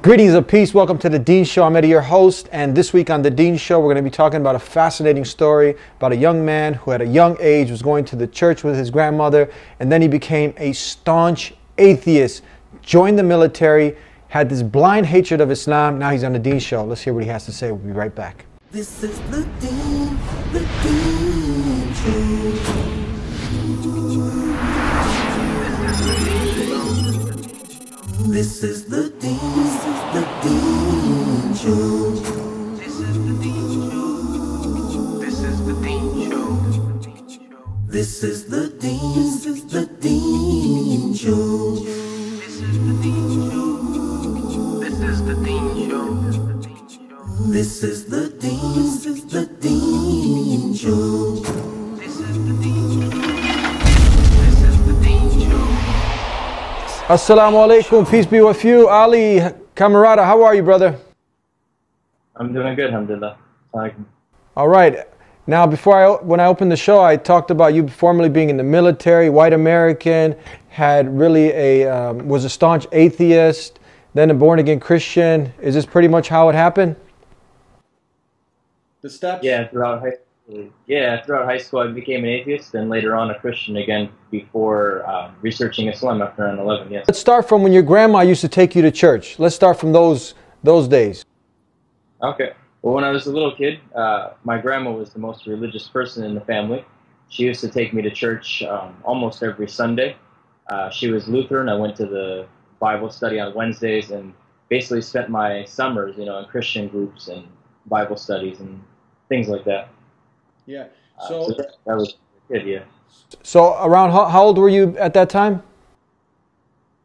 Greetings of peace. Welcome to the Dean Show. I'm Eddie, your host, and this week on the Dean Show, we're going to be talking about a fascinating story about a young man who at a young age was going to the church with his grandmother, and then he became a staunch atheist, joined the military, had this blind hatred of Islam. Now he's on the Dean Show. Let's hear what he has to say. We'll be right back. This is the Dean Show. This is the Dean Show. This is the Dean Show. This is the Dean Show. This is the Dean Show. This is the Dean Show. This is the Dean Show. This is the Dean Show. This is the Dean Show. This is the Dean Show. Assalamu alaikum. Peace be with you. Ali Camarada, how are you, brother? I'm doing good, alhamdulillah. All right. Now, when I opened the show, I talked about you formerly being in the military, white American, was a staunch atheist, then a born-again Christian. Is this pretty much how it happened? The steps? Throughout high school I became an atheist, and later on a Christian again before researching Islam after 9/11, yes. Let's start from when your grandma used to take you to church. Let's start from those days. Okay. Well, when I was a little kid, my grandma was the most religious person in the family. She used to take me to church almost every Sunday. She was Lutheran. I went to the Bible study on Wednesdays and basically spent my summers, in Christian groups and Bible studies and things like that. Yeah. So that was a kid, yeah. So around how old were you at that time?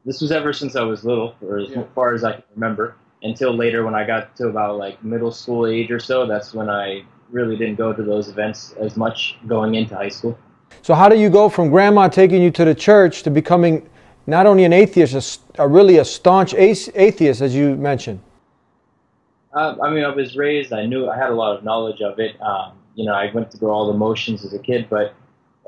This was ever since I was little, or as far as I can remember. Until later when I got to about like middle school age or so, that's when I really didn't go to those events as much going into high school. So how do you go from grandma taking you to the church to becoming not only an atheist, really a staunch atheist, as you mentioned? I was raised, I had a lot of knowledge of it. I went through all the motions as a kid, but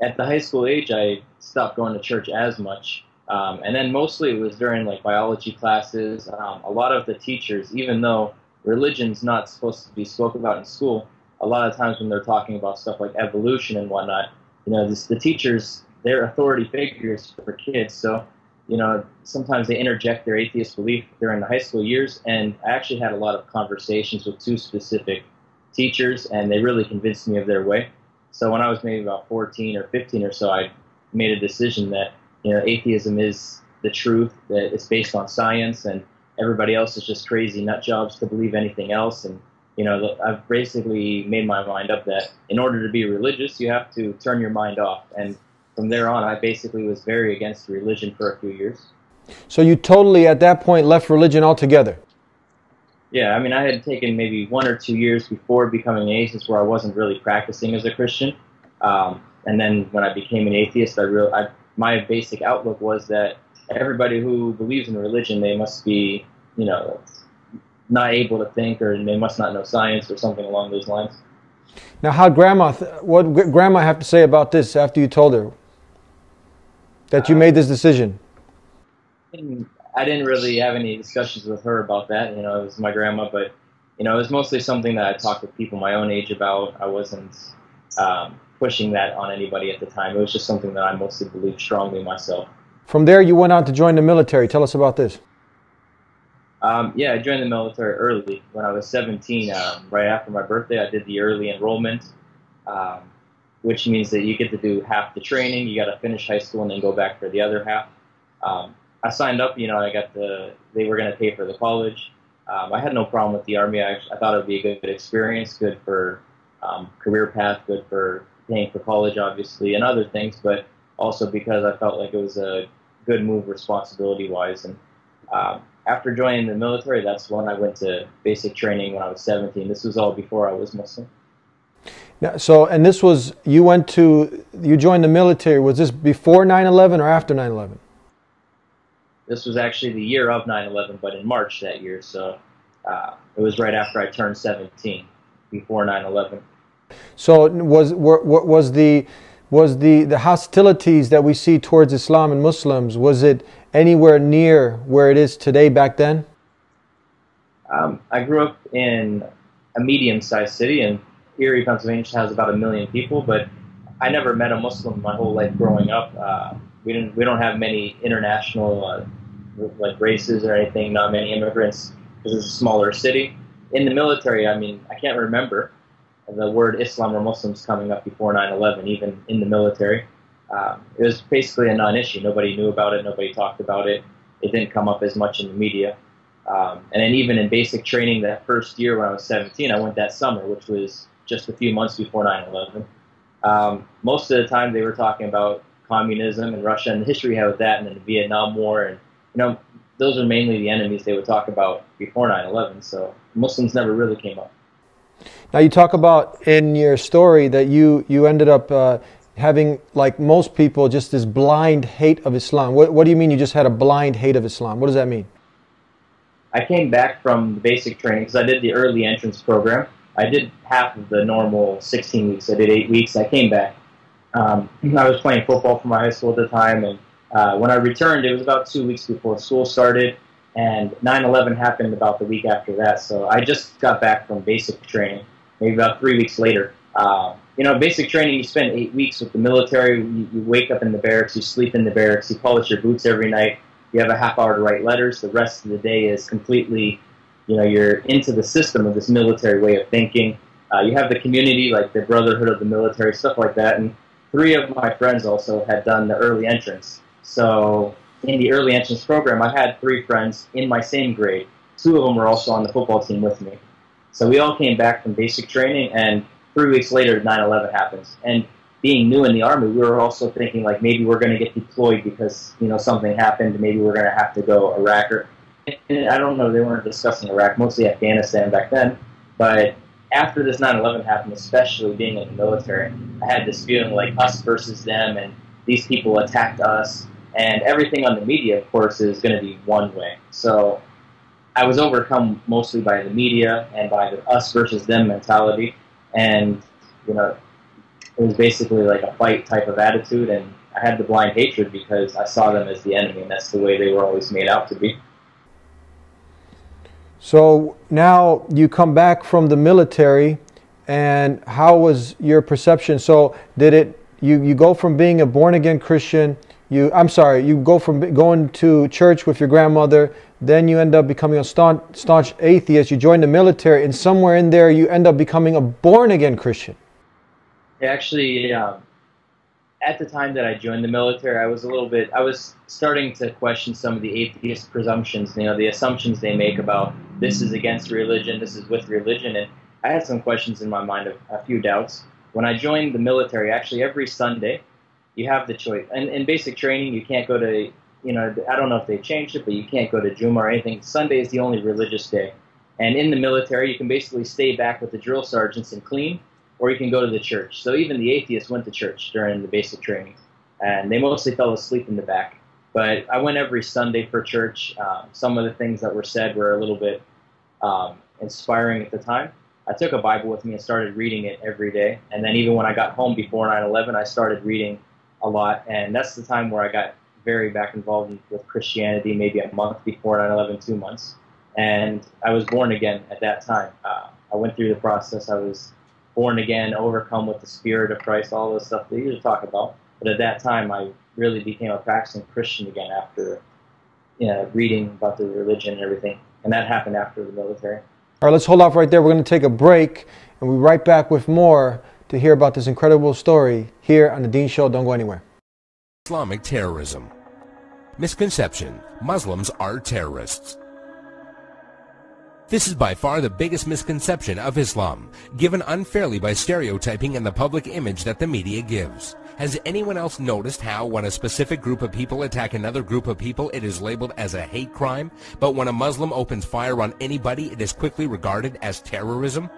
at the high school age, I stopped going to church as much. And then mostly it was during like biology classes. A lot of the teachers, even though religion's not supposed to be spoken about in school, a lot of times when they're talking about stuff like evolution and whatnot, the teachers, they're authority figures for kids. So, sometimes they interject their atheist belief during the high school years. And I actually had a lot of conversations with two specific teachers, and they really convinced me of their way. So when I was maybe about 14 or 15 or so, I made a decision that atheism is the truth, that it's based on science, and everybody else is just crazy nut jobs to believe anything else. And, I've basically made my mind up that in order to be religious, you have to turn your mind off. And from there on, I basically was very against religion for a few years. So you totally, at that point, left religion altogether? Yeah, I had taken maybe 1 or 2 years before becoming an atheist where I wasn't really practicing as a Christian. And then when I became an atheist, my basic outlook was that everybody who believes in religion, they must be, not able to think, or they must not know science or something along those lines. Now, what did Grandma have to say about this after you told her that you made this decision? I didn't really have any discussions with her about that. It was my grandma, but, it was mostly something that I talked with people my own age about. I wasn't pushing that on anybody at the time. It was just something that I mostly believed strongly myself. From there, you went on to join the military. Tell us about this. I joined the military early. When I was 17, right after my birthday, I did the early enrollment, which means that you get to do half the training. You got to finish high school and then go back for the other half. I signed up. They were going to pay for the college. I had no problem with the Army. I thought it would be a good experience, good for career path, good for paying for college, obviously, and other things, but also because I felt like it was a good move responsibility-wise. And after joining the military, that's when I went to basic training when I was 17. This was all before I was Muslim. Now, you joined the military. Was this before 9/11 or after 9/11? This was actually the year of 9/11, but in March that year, so it was right after I turned 17, before 9/11. So was the hostilities that we see towards Islam and Muslims, was it anywhere near where it is today back then? I grew up in a medium-sized city, and Erie, Pennsylvania has about 1 million people, but I never met a Muslim my whole life growing up. We don't have many international like races or anything, not many immigrants, because it's a smaller city. In the military, I mean, I can't remember the word Islam or Muslims coming up before 9/11, even in the military. It was basically a non-issue. Nobody knew about it. Nobody talked about it. It didn't come up as much in the media. And then even in basic training that first year when I was 17, I went that summer, which was just a few months before 9/11. Most of the time they were talking about communism and Russia and the history we had with that, and then the Vietnam War, and those are mainly the enemies they would talk about before 9/11. So Muslims never really came up. Now you talk about in your story that you ended up having, like most people, just this blind hate of Islam. What do you mean you just had a blind hate of Islam? What does that mean? I came back from the basic training because I did the early entrance program. I did half of the normal 16 weeks. I did 8 weeks. I came back. I was playing football for my high school at the time, and when I returned, it was about 2 weeks before school started, and 9/11 happened about the week after that. So I just got back from basic training, maybe about 3 weeks later. Basic training, you spend 8 weeks with the military. You wake up in the barracks, you sleep in the barracks, you polish your boots every night. You have a half hour to write letters. The rest of the day is completely, you're into the system of this military way of thinking. You have the community, like the brotherhood of the military, stuff like that. And 3 of my friends also had done the early entrance. So in the early entrance program, I had 3 friends in my same grade. 2 of them were also on the football team with me. So we all came back from basic training, and 3 weeks later, 9/11 happens. And being new in the Army, we were also thinking, like, maybe we're going to get deployed because, something happened. Maybe we're going to have to go Iraq. I don't know, they weren't discussing Iraq, mostly Afghanistan back then. But after this 9/11 happened, especially being in the military, I had this feeling like us versus them, and these people attacked us. And everything on the media, of course, is going to be one way. So I was overcome mostly by the media and by the us versus them mentality. And, it was basically like a fight type of attitude, and I had the blind hatred because I saw them as the enemy, and that's the way they were always made out to be. So now you come back from the military, and how was your perception? So you go from being a born-again Christian, you go from going to church with your grandmother, then you end up becoming a staunch atheist, you join the military, and somewhere in there you end up becoming a born-again Christian. Actually, at the time that I joined the military, I was starting to question some of the atheist presumptions, the assumptions they make about this is against religion, this is with religion, and I had some questions in my mind, a few doubts. When I joined the military, actually every Sunday, you have the choice. And in basic training, you can't go to, I don't know if they changed it, but you can't go to Juma or anything. Sunday is the only religious day. And in the military, you can basically stay back with the drill sergeants and clean, or you can go to the church. So even the atheists went to church during the basic training, and they mostly fell asleep in the back. But I went every Sunday for church. Some of the things that were said were a little bit inspiring at the time. I took a Bible with me and started reading it every day. And then even when I got home before 9/11, I started reading a lot. And that's the time where I got very back involved with Christianity, maybe a month before 9/11, 2 months. And I was born again at that time. I went through the process. I was born again, overcome with the Spirit of Christ, all this stuff they usually talk about. But at that time, I really became a practicing Christian again after reading about the religion and everything. And that happened after the military. All right, let's hold off right there. We're going to take a break, and we'll be right back with more to hear about this incredible story here on The Dean Show. Don't go anywhere. Islamic terrorism. Misconception: Muslims are terrorists. This is by far the biggest misconception of Islam, given unfairly by stereotyping and the public image that the media gives. Has anyone else noticed how when a specific group of people attack another group of people, it is labeled as a hate crime, but when a Muslim opens fire on anybody, it is quickly regarded as terrorism?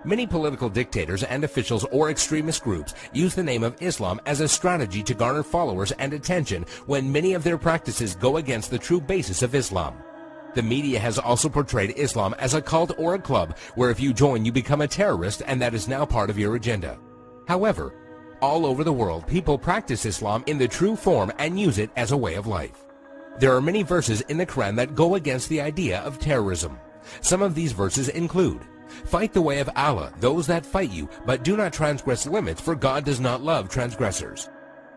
Many political dictators and officials or extremist groups use the name of Islam as a strategy to garner followers and attention when many of their practices go against the true basis of Islam. The media has also portrayed Islam as a cult or a club where if you join you become a terrorist, and that is now part of your agenda. However, all over the world people practice Islam in the true form and use it as a way of life. There are many verses in the Quran that go against the idea of terrorism. Some of these verses include, "Fight the way of Allah, those that fight you, but do not transgress limits, for God does not love transgressors."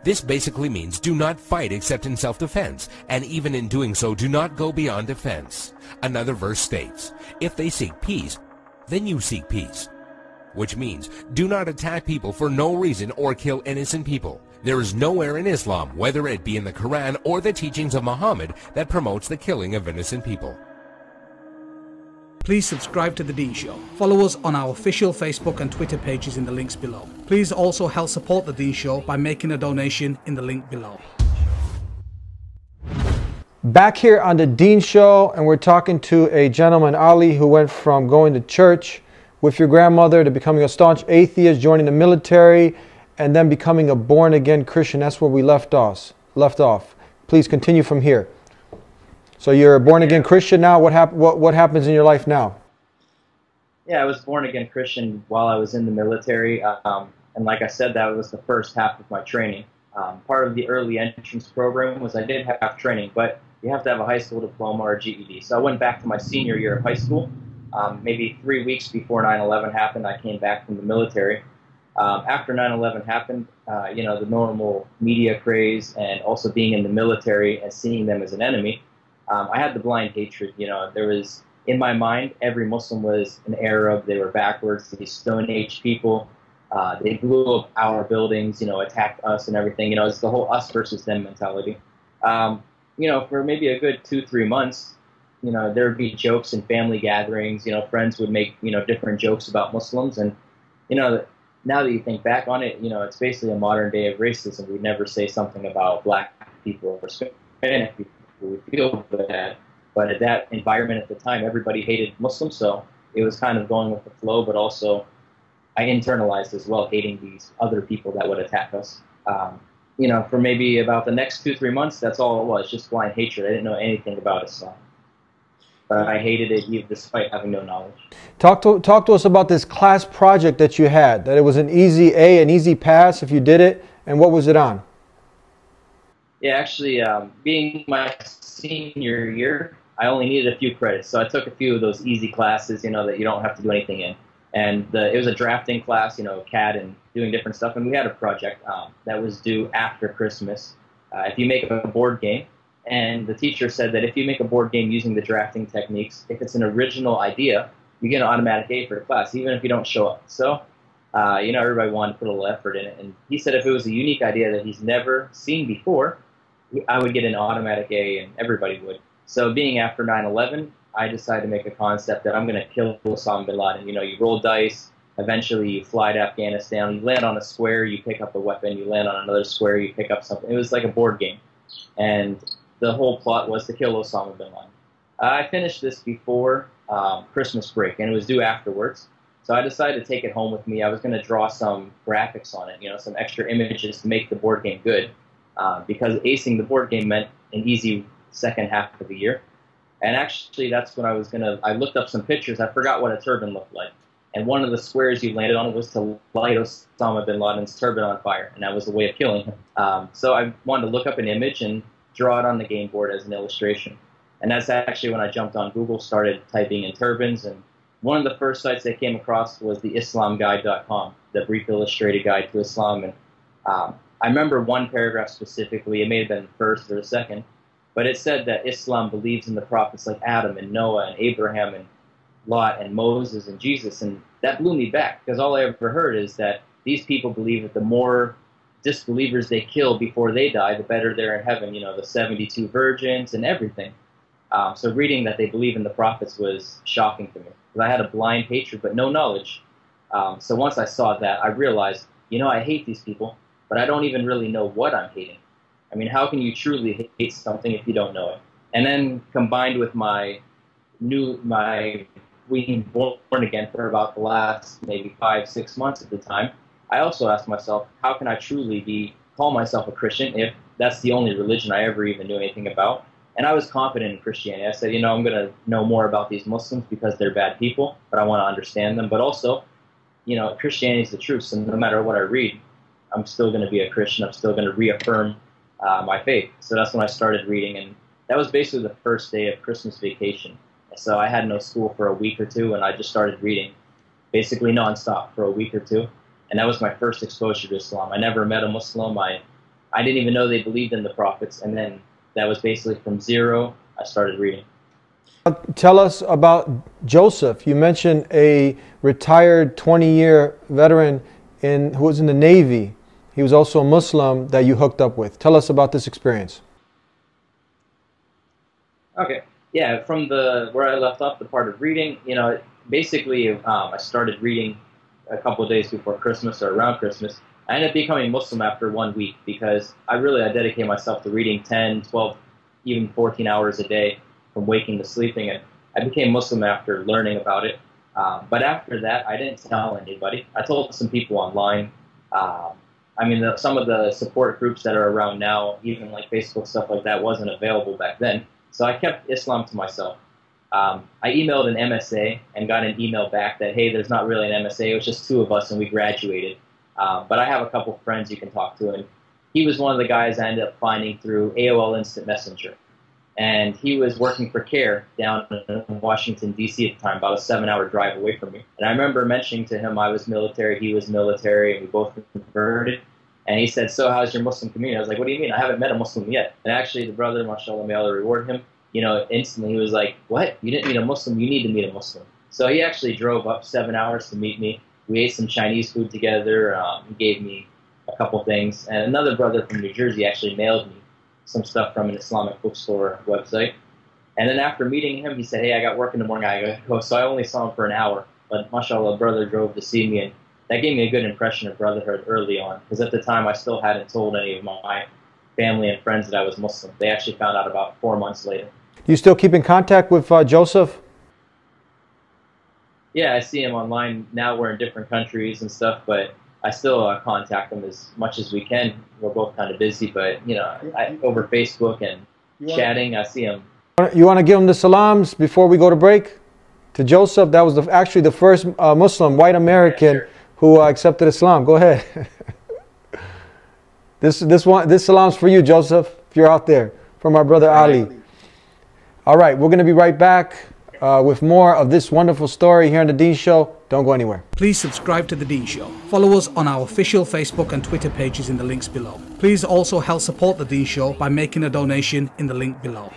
This basically means do not fight except in self-defense, and even in doing so, do not go beyond defense. Another verse states, "If they seek peace, then you seek peace." Which means, do not attack people for no reason or kill innocent people. There is nowhere in Islam, whether it be in the Quran or the teachings of Muhammad, that promotes the killing of innocent people. Please subscribe to The Dean Show. Follow us on our official Facebook and Twitter pages in the links below. Please also help support The Dean Show by making a donation in the link below. Back here on The Dean Show, and we're talking to a gentleman, Ali, who went from going to church with your grandmother to becoming a staunch atheist, joining the military, and then becoming a born-again Christian. That's where we left off. Please continue from here. So you're a born-again Christian now. What happens in your life now? Yeah, I was born-again Christian while I was in the military. And like I said, that was the first half of my training. Part of the early entrance program was I did have training, but you have to have a high school diploma or GED. So I went back to my senior year of high school. Maybe 3 weeks before 9/11 happened, I came back from the military. After 9/11 happened, the normal media craze and also being in the military and seeing them as an enemy, I had the blind hatred. There was, in my mind, every Muslim was an Arab. They were backwards, these Stone Age people. They blew up our buildings, attacked us and everything. It's the whole us versus them mentality. For maybe a good 2-3 months, there would be jokes in family gatherings. Friends would make, different jokes about Muslims. And, now that you think back on it, it's basically a modern day of racism. We'd never say something about black people or Hispanic people. We feel bad. But at that environment at the time, everybody hated Muslims. So it was kind of going with the flow, but also I internalized as well, hating these other people that would attack us. For maybe about the next 2-3 months, that's all it was, just blind hatred. I didn't know anything about Islam. But I hated it despite having no knowledge. Talk to us about this class project that you had, that it was an easy A, an easy pass if you did it, and what was it on? Yeah, actually, being my senior year, I only needed a few credits. So I took a few of those easy classes, that you don't have to do anything in. And it was a drafting class, CAD and doing different stuff. And we had a project that was due after Christmas. If you make a board game, and the teacher said that if you make a board game using the drafting techniques, if it's an original idea, you get an automatic A for the class, even if you don't show up. So, everybody wanted to put a little effort in it. And he said if it was a unique idea that he's never seen before, I would get an automatic A, and everybody would. So being after 9/11, I decided to make a concept that I'm going to kill Osama bin Laden. You roll dice, eventually you fly to Afghanistan, you land on a square, you pick up a weapon, you land on another square, you pick up something. It was like a board game. And the whole plot was to kill Osama bin Laden. I finished this before Christmas break, and it was due afterwards. So I decided to take it home with me. I was going to draw some graphics on it, some extra images to make the board game good. Because acing the board game meant an easy second half of the year. And actually, that's when I looked up some pictures. I forgot what a turban looked like. And one of the squares you landed on was to light Osama bin Laden's turban on fire. And that was the way of killing him. So I wanted to look up an image and draw it on the game board as an illustration. And that's actually when I jumped on Google, started typing in turbans. And one of the first sites I came across was the IslamGuide.com, the brief illustrated guide to Islam. And I remember one paragraph specifically. It may have been the first or the second. But it said that Islam believes in the prophets like Adam and Noah and Abraham and Lot and Moses and Jesus. And that blew me back, because all I ever heard is that these people believe that the more disbelievers they kill before they die, the better they're in heaven. The 72 virgins and everything. So reading that they believe in the prophets was shocking to me, because I had a blind hatred but no knowledge. So once I saw that, I realized, I hate these people, but I don't even really know what I'm hating. I mean, how can you truly hate something if you don't know it? And then combined with my being born again for about the last maybe 5-6 months at the time, I also asked myself, how can I truly call myself a Christian if that's the only religion I ever even knew anything about? And I was confident in Christianity. I said, I'm going to know more about these Muslims because they're bad people, but I want to understand them. But also, Christianity is the truth, so no matter what I read, I'm still going to be a Christian. I'm still going to reaffirm my faith. So that's when I started reading, and that was basically the first day of Christmas vacation. So I had no school for a week or two, and I just started reading basically nonstop for a week or two. And that was my first exposure to Islam. I never met a Muslim. I didn't even know they believed in the prophets. And then that was basically from zero, I started reading. Tell us about Joseph. You mentioned a retired 20-year veteran who was in the Navy. He was also a Muslim that you hooked up with. Tell us about this experience. Okay. Yeah, from where I left off, the part of reading, basically I started reading a couple of days before Christmas or around Christmas. I ended up becoming Muslim after 1 week because I dedicated myself to reading 10, 12, even 14 hours a day from waking to sleeping, and I became Muslim after learning about it. But after that, I didn't tell anybody. I told some people online. Some of the support groups that are around now, even like Facebook, stuff like that, wasn't available back then. So I kept Islam to myself. I emailed an MSA and got an email back that, hey, there's not really an MSA. It was just 2 of us, and we graduated. But I have a couple friends you can talk to, and he was one of the guys I ended up finding through AOL Instant Messenger. And he was working for CARE down in Washington, D.C. at the time, about a 7-hour drive away from me. And I remember mentioning to him I was military, he was military, and we both converted. And he said, so how's your Muslim community? I was like, what do you mean? I haven't met a Muslim yet. And actually, the brother, mashallah, may Allah reward him, instantly he was like, what? You didn't meet a Muslim? You need to meet a Muslim. So he actually drove up 7 hours to meet me. We ate some Chinese food together. He gave me a couple things. And another brother from New Jersey actually mailed me some stuff from an Islamic bookstore website. And then after meeting him, he said, hey, I got work in the morning, I gotta go. So I only saw him for an hour. But mashallah, brother drove to see me, and that gave me a good impression of brotherhood early on. Because at the time, I still hadn't told any of my family and friends that I was Muslim. They actually found out about 4 months later. Do you still keep in contact with Joseph? Yeah, I see him online. Now we're in different countries and stuff, but I still contact him as much as we can. We're both kind of busy, but, over Facebook and chatting, I see him. You want to give him the salams before we go to break? To Joseph, that was actually the first Muslim, white American, who accepted Islam. Go ahead. This salam's for you, Joseph, if you're out there, from our brother Ali. All right, we're going to be right back with more of this wonderful story here on The Dean Show. Don't go anywhere. Please subscribe to The Dean Show. Follow us on our official Facebook and Twitter pages in the links below. Please also help support The Dean Show by making a donation in the link below.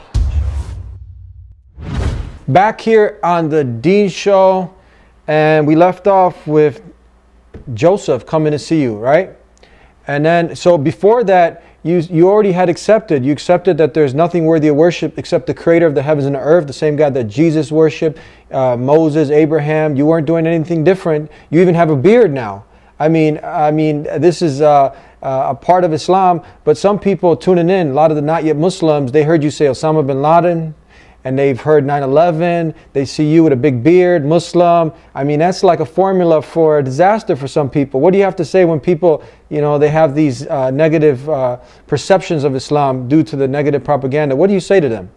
Back here on The Dean Show, and we left off with Joseph coming to see you, right? And then, so before that, you already had accepted. You accepted that there's nothing worthy of worship except the creator of the heavens and the earth, the same God that Jesus worshiped, Moses, Abraham. You weren't doing anything different. You even have a beard now. I mean, this is a part of Islam, but some people tuning in, a lot of the not yet Muslims, they heard you say Osama bin Laden, and they've heard 9/11, they see you with a big beard, Muslim. I mean, that's like a formula for a disaster for some people. What do you have to say when people, they have these negative perceptions of Islam due to the negative propaganda? What do you say to them?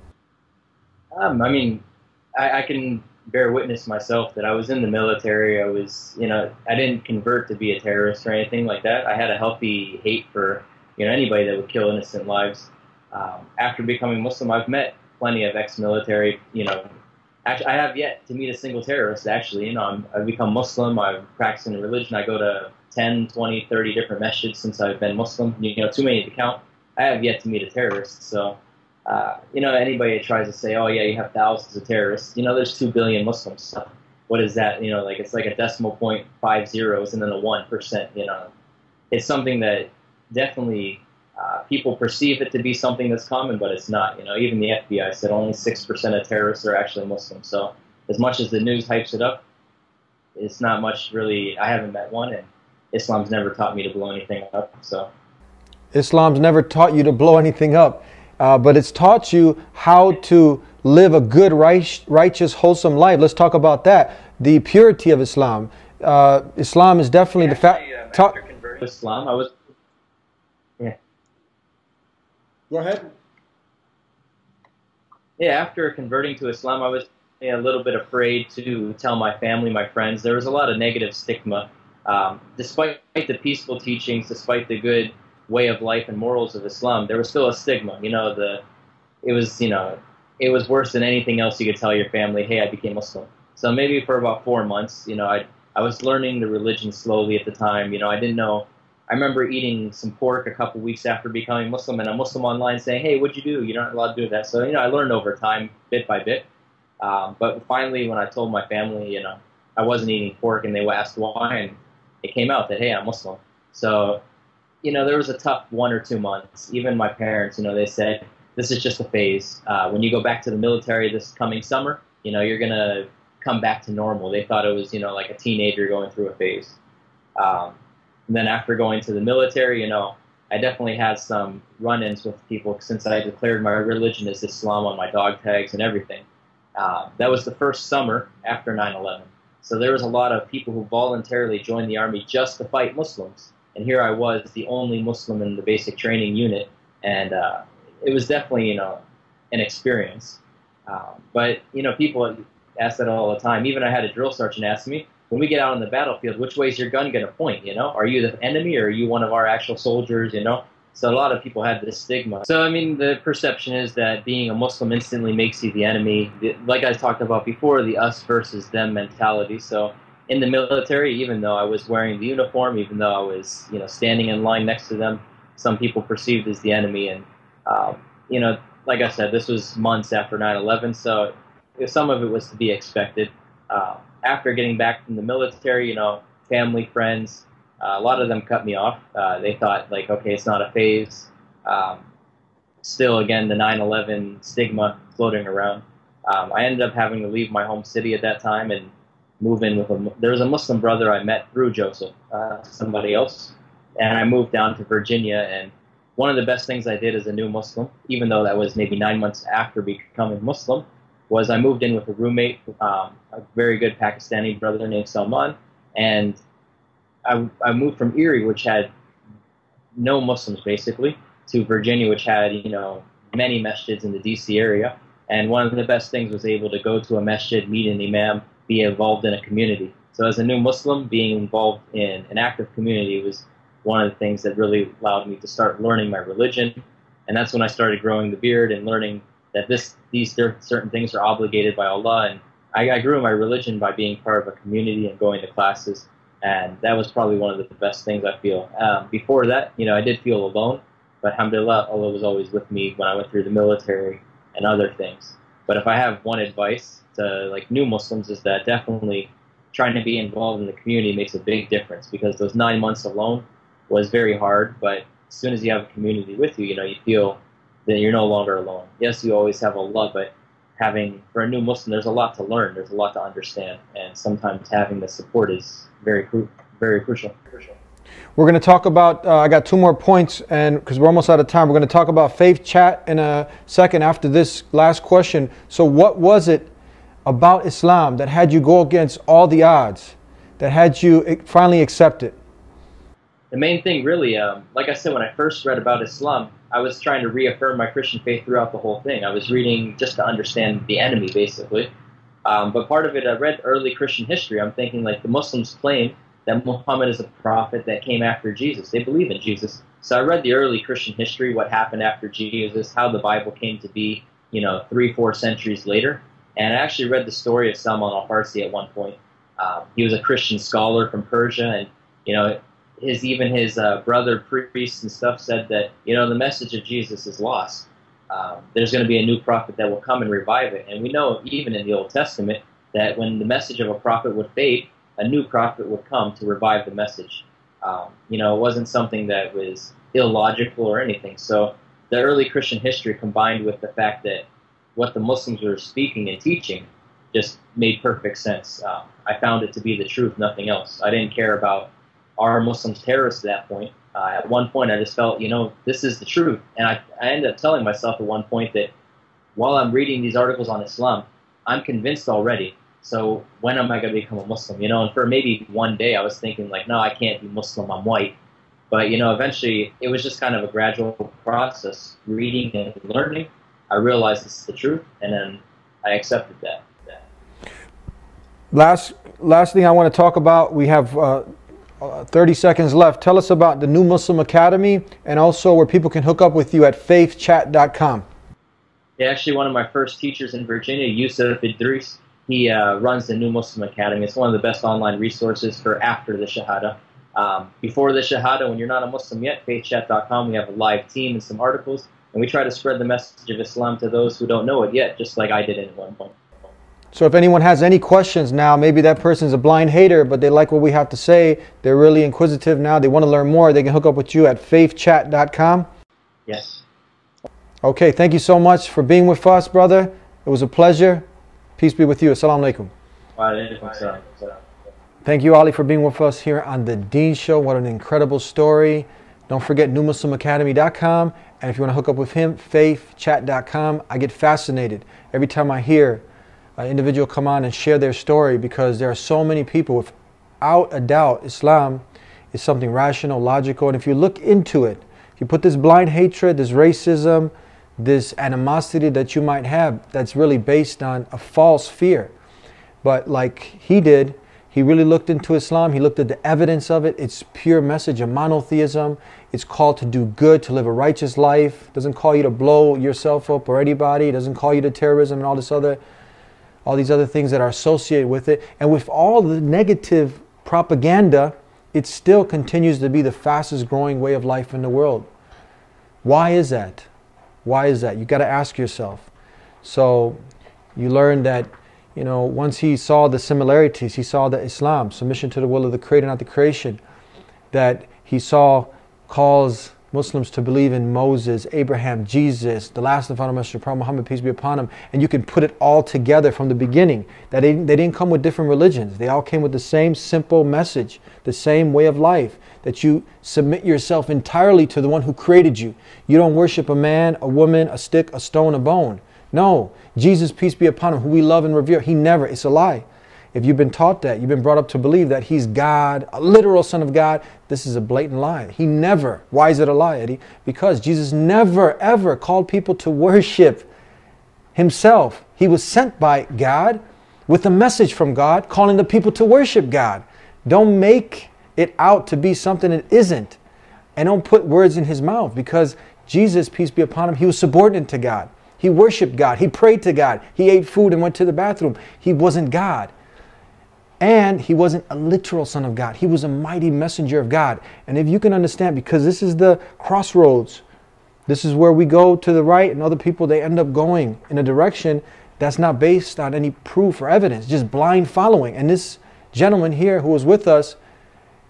I can bear witness myself that I was in the military. I was, I didn't convert to be a terrorist or anything like that. I had a healthy hate for, anybody that would kill innocent lives. After becoming Muslim, I've met plenty of ex-military, actually, I have yet to meet a single terrorist, actually. I've become Muslim, I'm practicing religion, I go to 10, 20, 30 different masjids since I've been Muslim, too many to count. I have yet to meet a terrorist, so, anybody that tries to say, oh yeah, you have thousands of terrorists, there's 2 billion Muslims, so what is that, it's like a decimal point, 5 zeros, and then a 1%, It's something that definitely people perceive it to be something that's common, but it's not. Even the FBI said only 6% of terrorists are actually Muslim. So as much as the news hypes it up, it's not much really. I haven't met one, and Islam's never taught me to blow anything up. So Islam's never taught you to blow anything up, but it's taught you how to live a good, righteous, wholesome life. Let's talk about that. The purity of Islam. Islam is definitely the fact. After converting to Islam, I was. Yeah. Go ahead. Yeah, after converting to Islam, I was a little bit afraid to tell my family, my friends. There was a lot of negative stigma. Despite the peaceful teachings, despite the good way of life and morals of Islam, there was still a stigma. It was, it was worse than anything else you could tell your family, hey, I became Muslim. So maybe for about 4 months, you know, I was learning the religion slowly at the time. You know, I didn't know. I remember eating some pork a couple weeks after becoming Muslim, and a Muslim online saying, hey, what'd you do? You're not allowed to do that. So, you know, I learned over time, bit by bit. But finally, when I told my family, you know, I wasn't eating pork, and they asked why, and it came out that, hey, I'm Muslim. So, you know, there was a tough 1 or 2 months. Even my parents, you know, they said, this is just a phase. When you go back to the military this coming summer, you know, you're going to come back to normal. They thought it was, you know, like a teenager going through a phase. And then after going to the military, you know, I definitely had some run-ins with people since I declared my religion as Islam on my dog tags and everything. That was the first summer after 9/11. So there was a lot of people who voluntarily joined the army just to fight Muslims. And here I was, the only Muslim in the basic training unit. And it was definitely, you know, an experience. But, you know, people ask that all the time. Even I had a drill sergeant ask me, when we get out on the battlefield, which way is your gun going to point, you know? Are you the enemy or are you one of our actual soldiers, you know? So a lot of people had this stigma. So, I mean, the perception is that being a Muslim instantly makes you the enemy. Like I talked about before, the us versus them mentality. So in the military, even though I was wearing the uniform, even though I was, you know, standing in line next to them, some people perceived as the enemy. And, you know, like I said, this was months after 9/11, so some of it was to be expected. After getting back from the military, you know, family, friends, a lot of them cut me off. They thought, like, okay, it's not a phase. Still, again, the 9/11 stigma floating around. I ended up having to leave my home city at that time and move in with there was a Muslim brother I met through Joseph, somebody else, and I moved down to Virginia. And one of the best things I did as a new Muslim, even though that was maybe 9 months after becoming Muslim, was I moved in with a roommate, a very good Pakistani brother named Salman, and I moved from Erie, which had no Muslims basically, to Virginia, which had, you know, many masjids in the DC area. And one of the best things was able to go to a masjid, meet an imam, be involved in a community. So as a new Muslim, being involved in an active community was one of the things that really allowed me to start learning my religion. And that's when I started growing the beard and learning that these certain things are obligated by Allah. And I grew my religion by being part of a community and going to classes. And that was probably one of the best things I feel. Before that, you know, I did feel alone, but alhamdulillah, Allah was always with me when I went through the military and other things. But if I have one advice to, like, new Muslims, is that definitely trying to be involved in the community makes a big difference, because those 9 months alone was very hard, but as soon as you have a community with you, you know, you feel that you're no longer alone. Yes, you always have Allah, but for a new Muslim, there's a lot to learn, there's a lot to understand, and sometimes having the support is very crucial. We're going to talk about, I got 2 more points, and because we're almost out of time, we're going to talk about faith chat in a second after this last question. So what was it about Islam that had you go against all the odds, that had you finally accept it? The main thing really, like I said, when I first read about Islam, I was trying to reaffirm my Christian faith throughout the whole thing. I was reading just to understand the enemy, basically. But part of it, I read early Christian history. I'm thinking, like, the Muslims claim that Muhammad is a prophet that came after Jesus. They believe in Jesus. So I read the early Christian history, what happened after Jesus, how the Bible came to be, you know, 3-4 centuries later. And I actually read the story of Salman al-Farsi at one point. He was a Christian scholar from Persia, and, you know, his brother priests and stuff said that, you know, the message of Jesus is lost. There's going to be a new prophet that will come and revive it. And we know, even in the Old Testament, that when the message of a prophet would fade, a new prophet would come to revive the message. You know, it wasn't something that was illogical or anything. So the early Christian history, combined with the fact that what the Muslims were speaking and teaching, just made perfect sense. I found it to be the truth, nothing else. I didn't care about, are Muslims terrorists at that point? At one point, I just felt, you know, this is the truth. And I ended up telling myself at one point that while I'm reading these articles on Islam, I'm convinced already. So when am I going to become a Muslim? You know, and for maybe one day I was thinking, like, no, I can't be Muslim, I'm white. But, you know, eventually it was just kind of a gradual process, reading and learning. I realized this is the truth, and then I accepted that. Last thing I want to talk about, we have 30 seconds left. Tell us about the New Muslim Academy, and also where people can hook up with you at faithchat.com. Yeah, actually, one of my first teachers in Virginia, Yusuf Idris, he runs the New Muslim Academy. It's one of the best online resources for after the Shahada. Before the Shahada, when you're not a Muslim yet, faithchat.com, we have a live team and some articles, and we try to spread the message of Islam to those who don't know it yet, just like I did at one point. So if anyone has any questions now, maybe that person's a blind hater, but they like what we have to say, they're really inquisitive now, they want to learn more, they can hook up with you at faithchat.com. Yes. Okay, thank you so much for being with us, brother. It was a pleasure. Peace be with you. Assalamu alaikum. Wa alaikum salam. Thank you, Ali, for being with us here on The Deen Show. What an incredible story. Don't forget newmuslimacademy.com. And if you want to hook up with him, faithchat.com. I get fascinated every time I hear an individual come on and share their story, because there are so many people, without a doubt, Islam is something rational, logical. And if you look into it, if you put this blind hatred, this racism, this animosity that you might have, that's really based on a false fear. But like he did, he really looked into Islam. He looked at the evidence of it. It's pure message of monotheism. It's called to do good, to live a righteous life. It doesn't call you to blow yourself up or anybody. It doesn't call you to terrorism and all these other things that are associated with it. And with all the negative propaganda, it still continues to be the fastest growing way of life in the world. Why is that? Why is that? You got to ask yourself. So you learn that, you know, once he saw the similarities, he saw that Islam, submission to the will of the Creator, not the creation, that he saw calls Muslims to believe in Moses, Abraham, Jesus, the last and final messenger, Prophet Muhammad, peace be upon him, and you can put it all together from the beginning. That they didn't come with different religions. They all came with the same simple message, the same way of life, that you submit yourself entirely to the one who created you. You don't worship a man, a woman, a stick, a stone, a bone. No, Jesus, peace be upon him, who we love and revere, he never, it's a lie. If you've been taught that, you've been brought up to believe that he's God, a literal son of God, this is a blatant lie. He never. Why is it a lie, Eddie? Because Jesus never, ever called people to worship himself. He was sent by God with a message from God, calling the people to worship God. Don't make it out to be something it isn't. And don't put words in his mouth, because Jesus, peace be upon him, he was subordinate to God. He worshiped God. He prayed to God. He ate food and went to the bathroom. He wasn't God. And he wasn't a literal son of God. He was a mighty messenger of God. And if you can understand, because this is the crossroads, this is where we go to the right, and other people, they end up going in a direction that's not based on any proof or evidence, just blind following. And this gentleman here who was with us,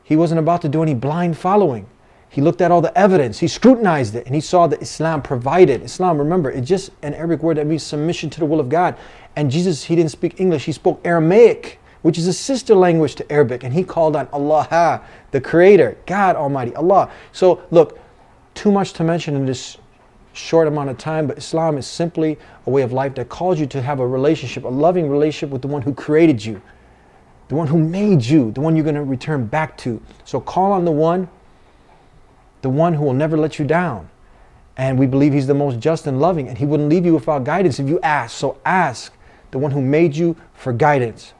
he wasn't about to do any blind following. He looked at all the evidence, he scrutinized it, and he saw that Islam provided. Islam, remember, it's just an Arabic word that means submission to the will of God. And Jesus, he didn't speak English, he spoke Aramaic, which is a sister language to Arabic, and he called on Allah, the Creator, God Almighty, Allah. So look, too much to mention in this short amount of time, but Islam is simply a way of life that calls you to have a relationship, a loving relationship with the one who created you, the one who made you, the one you're going to return back to. So call on the one who will never let you down. And we believe he's the most just and loving, and he wouldn't leave you without guidance if you ask. So ask the one who made you for guidance.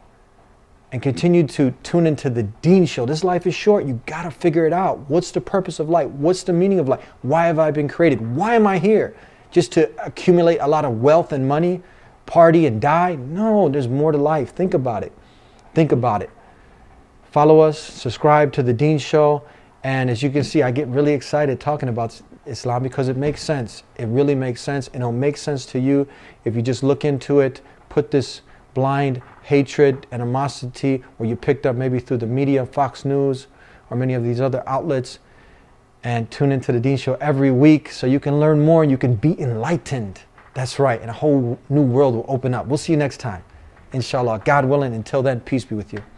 And continue to tune into the Deen Show. This life is short. You got to figure it out. What's the purpose of life? What's the meaning of life? Why have I been created? Why am I here? Just to accumulate a lot of wealth and money, party and die? No, there's more to life. Think about it. Think about it. Follow us. Subscribe to the Deen Show. And as you can see, I get really excited talking about Islam because it makes sense. It really makes sense. And it'll make sense to you if you just look into it, put this blind hatred, animosity, or you picked up maybe through the media, Fox News, or many of these other outlets, and tune into the Deen Show every week so you can learn more and you can be enlightened. That's right, and a whole new world will open up. We'll see you next time, inshallah. God willing, until then, peace be with you.